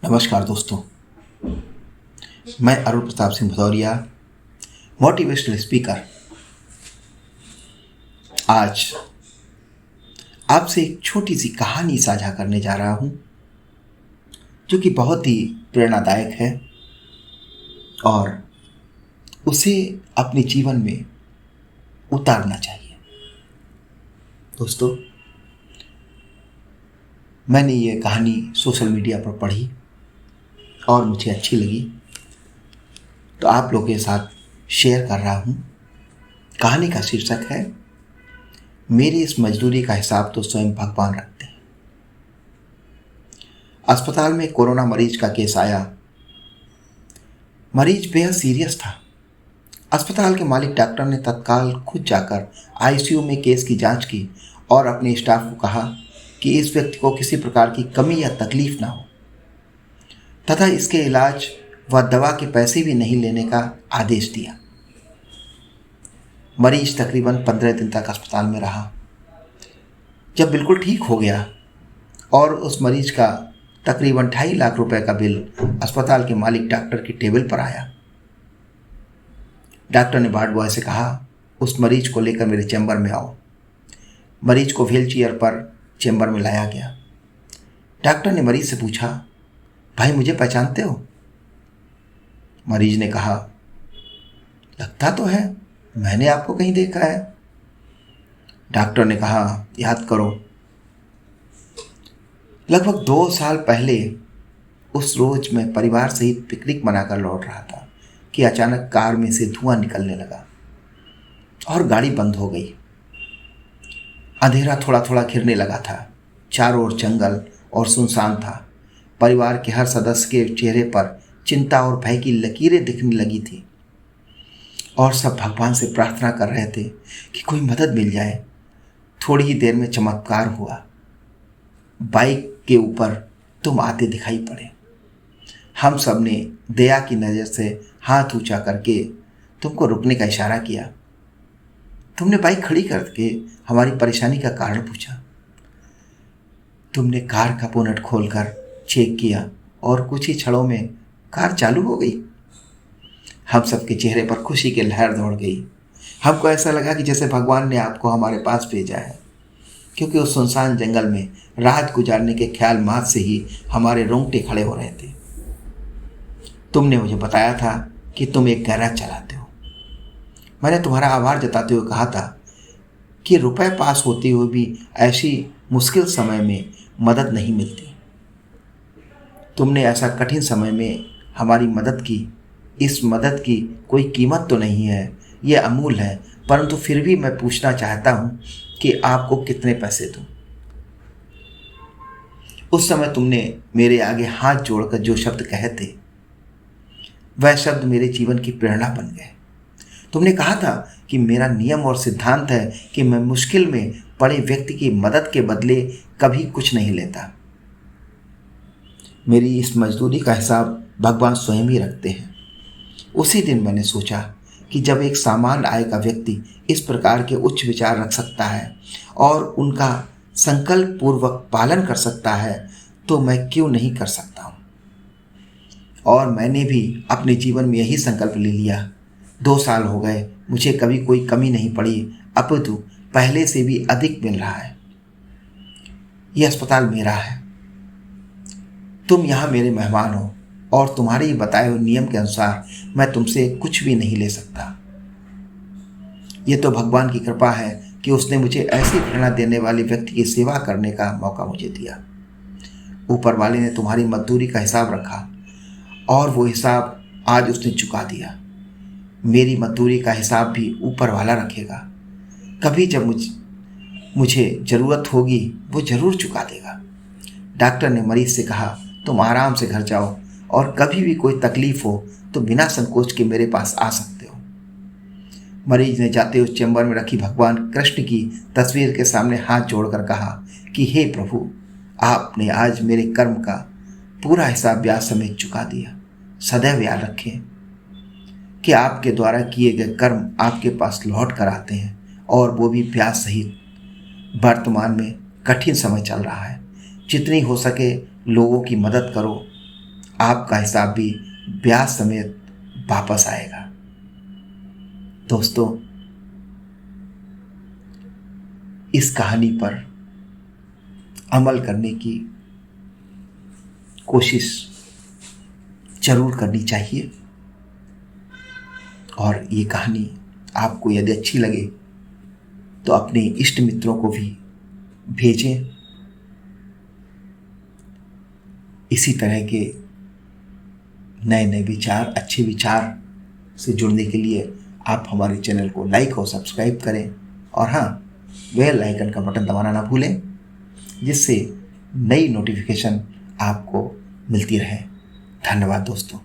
नमस्कार दोस्तों। मैं अरुण प्रताप सिंह भदौरिया, मोटिवेशनल स्पीकर। आज आपसे एक छोटी सी कहानी साझा करने जा रहा हूं, जो कि बहुत ही प्रेरणादायक है और उसे अपने जीवन में उतारना चाहिए। दोस्तों, मैंने ये कहानी सोशल मीडिया पर पढ़ी और मुझे अच्छी लगी, तो आप लोगों के साथ शेयर कर रहा हूं। कहानी का शीर्षक है, मेरी इस मजदूरी का हिसाब तो स्वयं भगवान रखते हैं। अस्पताल में कोरोना मरीज का केस आया। मरीज बेहद सीरियस था। अस्पताल के मालिक डॉक्टर ने तत्काल खुद जाकर आईसीयू में केस की जांच की और अपने स्टाफ को कहा कि इस व्यक्ति को किसी प्रकार की कमी या तकलीफ ना हो तथा इसके इलाज व दवा के पैसे भी नहीं लेने का आदेश दिया। मरीज तकरीबन 15 दिन तक अस्पताल में रहा। जब बिल्कुल ठीक हो गया और उस मरीज का तकरीबन 2.5 लाख रुपए का बिल अस्पताल के मालिक डॉक्टर की टेबल पर आया, डॉक्टर ने वार्ड बॉय से कहा, उस मरीज को लेकर मेरे चैम्बर में आओ। मरीज को व्हील चेयर पर चैम्बर में लाया गया। डॉक्टर ने मरीज से पूछा, भाई मुझे पहचानते हो? मरीज ने कहा, लगता तो है, मैंने आपको कहीं देखा है। डॉक्टर ने कहा, याद करो। लगभग 2 साल पहले उस रोज मैं परिवार सहित पिकनिक मनाकर लौट रहा था कि अचानक कार में से धुआं निकलने लगा और गाड़ी बंद हो गई। अंधेरा थोड़ा थोड़ा घिरने लगा था। चारों ओर जंगल और सुनसान था। परिवार के हर सदस्य के चेहरे पर चिंता और भय की लकीरें दिखने लगी थी और सब भगवान से प्रार्थना कर रहे थे कि कोई मदद मिल जाए। थोड़ी ही देर में चमत्कार हुआ। बाइक के ऊपर तुम आते दिखाई पड़े। हम सब ने दया की नज़र से हाथ ऊंचा करके तुमको रुकने का इशारा किया। तुमने बाइक खड़ी करके हमारी परेशानी का कारण पूछा। तुमने कार का बोनट खोलकर चेक किया और कुछ ही क्षणों में कार चालू हो गई। हम सबके चेहरे पर खुशी की लहर दौड़ गई। हमको ऐसा लगा कि जैसे भगवान ने आपको हमारे पास भेजा है, क्योंकि उस सुनसान जंगल में रात गुजारने के ख्याल मात्र से ही हमारे रोंगटे खड़े हो रहे थे। तुमने मुझे बताया था कि तुम एक गैराज चलाते हो। मैंने तुम्हारा आभार जताते हुए कहा था कि रुपए पास होते हुए भी ऐसी मुश्किल समय में मदद नहीं मिलती। तुमने ऐसा कठिन समय में हमारी मदद की। इस मदद की कोई कीमत तो नहीं है, ये अमूल्य है, परंतु फिर भी मैं पूछना चाहता हूँ कि आपको कितने पैसे दूँ। उस समय तुमने मेरे आगे हाथ जोड़कर जो शब्द कहे थे, वह शब्द मेरे जीवन की प्रेरणा बन गए। तुमने कहा था कि मेरा नियम और सिद्धांत है कि मैं मुश्किल में पड़े व्यक्ति की मदद के बदले कभी कुछ नहीं लेता। मेरी इस मजदूरी का हिसाब भगवान स्वयं ही रखते हैं। उसी दिन मैंने सोचा कि जब एक सामान्य आय का व्यक्ति इस प्रकार के उच्च विचार रख सकता है और उनका संकल्प पूर्वक पालन कर सकता है, तो मैं क्यों नहीं कर सकता हूँ। और मैंने भी अपने जीवन में यही संकल्प ले लिया। 2 साल हो गए, मुझे कभी कोई कमी नहीं पड़ी, अपितु पहले से भी अधिक मिल रहा है। यह अस्पताल मेरा है। तुम यहाँ मेरे मेहमान हो और तुम्हारे ही बताए हुए नियम के अनुसार मैं तुमसे कुछ भी नहीं ले सकता। ये तो भगवान की कृपा है कि उसने मुझे ऐसी प्रेरणा देने वाले व्यक्ति की सेवा करने का मौका मुझे दिया। ऊपर वाले ने तुम्हारी मजदूरी का हिसाब रखा और वो हिसाब आज उसने चुका दिया। मेरी मजदूरी का हिसाब भी ऊपर वाला रखेगा। कभी जब मुझे ज़रूरत होगी वो ज़रूर चुका देगा। डॉक्टर ने मरीज से कहा, तुम आराम से घर जाओ और कभी भी कोई तकलीफ हो तो बिना संकोच के मेरे पास आ सकते हो। मरीज ने जाते हुए चैम्बर में रखी भगवान कृष्ण की तस्वीर के सामने हाथ जोड़कर कहा कि हे प्रभु, आपने आज मेरे कर्म का पूरा हिसाब ब्याज समेत चुका दिया। सदैव याद रखें कि आपके द्वारा किए गए कर्म आपके पास लौट कर आते हैं, और वो भी ब्याज सहित। वर्तमान में कठिन समय चल रहा है। जितनी हो सके लोगों की मदद करो। आपका हिसाब भी ब्याज समेत वापस आएगा। दोस्तों, इस कहानी पर अमल करने की कोशिश जरूर करनी चाहिए और ये कहानी आपको यदि अच्छी लगे तो अपने इष्ट मित्रों को भी भेजें। इसी तरह के नए नए विचार, अच्छे विचार से जुड़ने के लिए आप हमारे चैनल को लाइक और सब्सक्राइब करें और हाँ, बेल आइकन का बटन दबाना ना भूलें, जिससे नई नोटिफिकेशन आपको मिलती रहे। धन्यवाद दोस्तों।